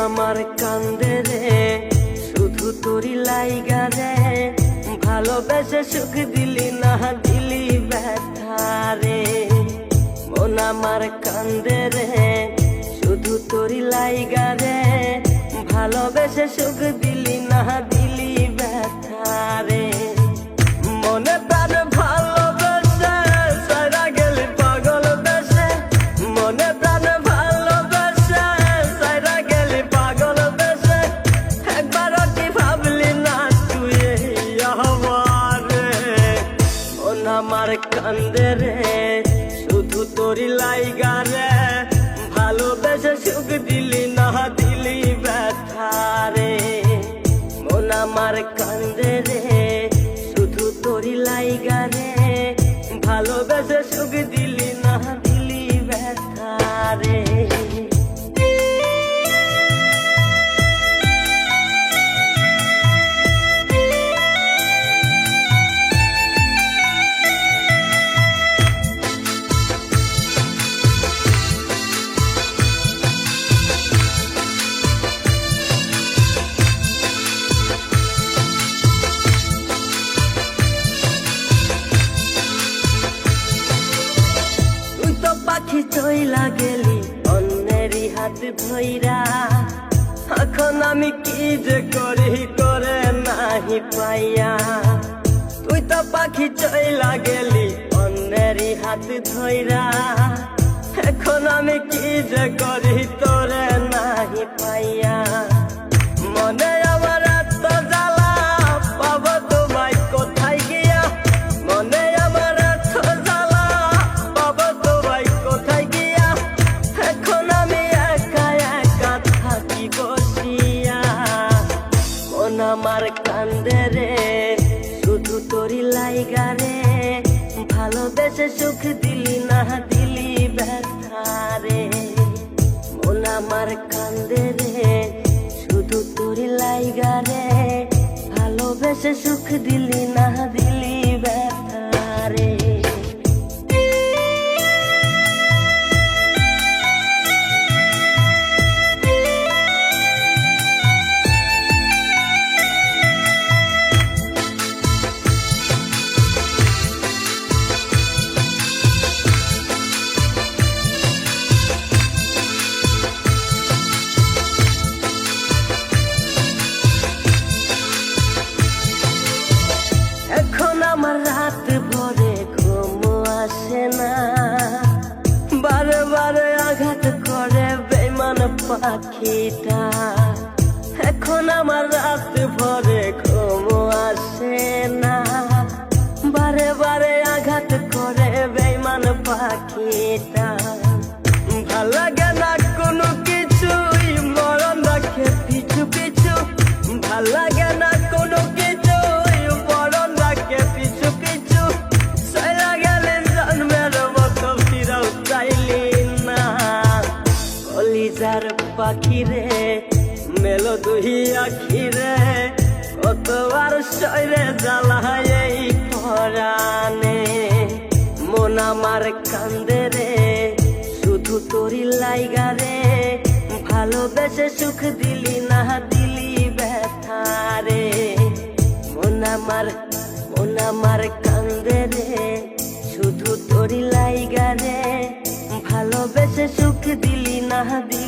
আমার কান্দে রে শুধু তোরি লাইগা রে, ভালোবেসে সুখ দিলি না দিলি ব্যথা রে। মন আমার কান্দে রে শুধু তোরি লাইগা রে, ভালোবেসে সুখ দিলি না দিলি ব্যথা রে। মনে প্রাণ ভালোবেসে সারা গেলি পাগল বেশে, মনে প্রাণ ভালোবেসে সারা গেলি পাগল বেশে, একবারও কি ভাবলি না তুই আমার রে। মন আমার কান্দে রে শুধু তোরি লাইগা রে, ভালোবেসে সুখ দিলি না দিলি ব্যথা রে। মন আমার কান্দে রে শুধু তোরি লাইগা রে, ভালোবেসে সুখ দিলি না দিলি ব্যথা রে। পাখি চইলা গেলি অন্যেরই হাত ধইরা, এখন আমি কি যে করি করে নাহি পাইয়া। তুই তো পাখি চইলা গেলি অন্যেরই হাত ধইরা, এখন আমি কি যে করি তোরে নাহি পাইয়া। মনে আমার এত জ্বালা পাবো তোমায় কোথায় গিয়া, মনে আমার এত জ্বালা পাবো তোমায় কোথায় গিয়া, এখন আমি একা একা থাকি বসিয়া। মন আমার কান্দে রে শুধু তোরি লাইগা রে, ভালোবেসে সুখ দিলি না দিলি ব্যথা রে। মন আমার কান্দে রে শুধু তোরি লাইগা রে, ভালোবেসে সুখ দিলি না দিলি ব্যথা রে। এখন আমার রাত ভরে ঘুম আসে না, বারে বারে আঘাত করে বেঈমান পাখিটা। এখন আমার রাত ভরে ঘুম আসে না, বারে বারে আঘাত করে বেঈমান পাখিটা। ভাল লাগে না কোনো কিছুই মরণ রাখে পিছু পিছু, ভাল লাগে না কোনো কিছুই মরণ রাখে পিছু পিছু। চইলা গেলে জন্মের মতো ফিরাও চাইলি না, কলিজার পাখি রে মেলো দুই আখি রে, কতবার সইরে জ্বালায় এই পরাণে। মন আমার কান্দে রে শুধু তোরি লাইগা রে, ভালোবেসে সুখ দিলি না দিলি ব্যথা রে। মন আমার কান্দে রে শুধু তোরি লাইগা রে, ভালোবেসে সুখ দিলি না দিলি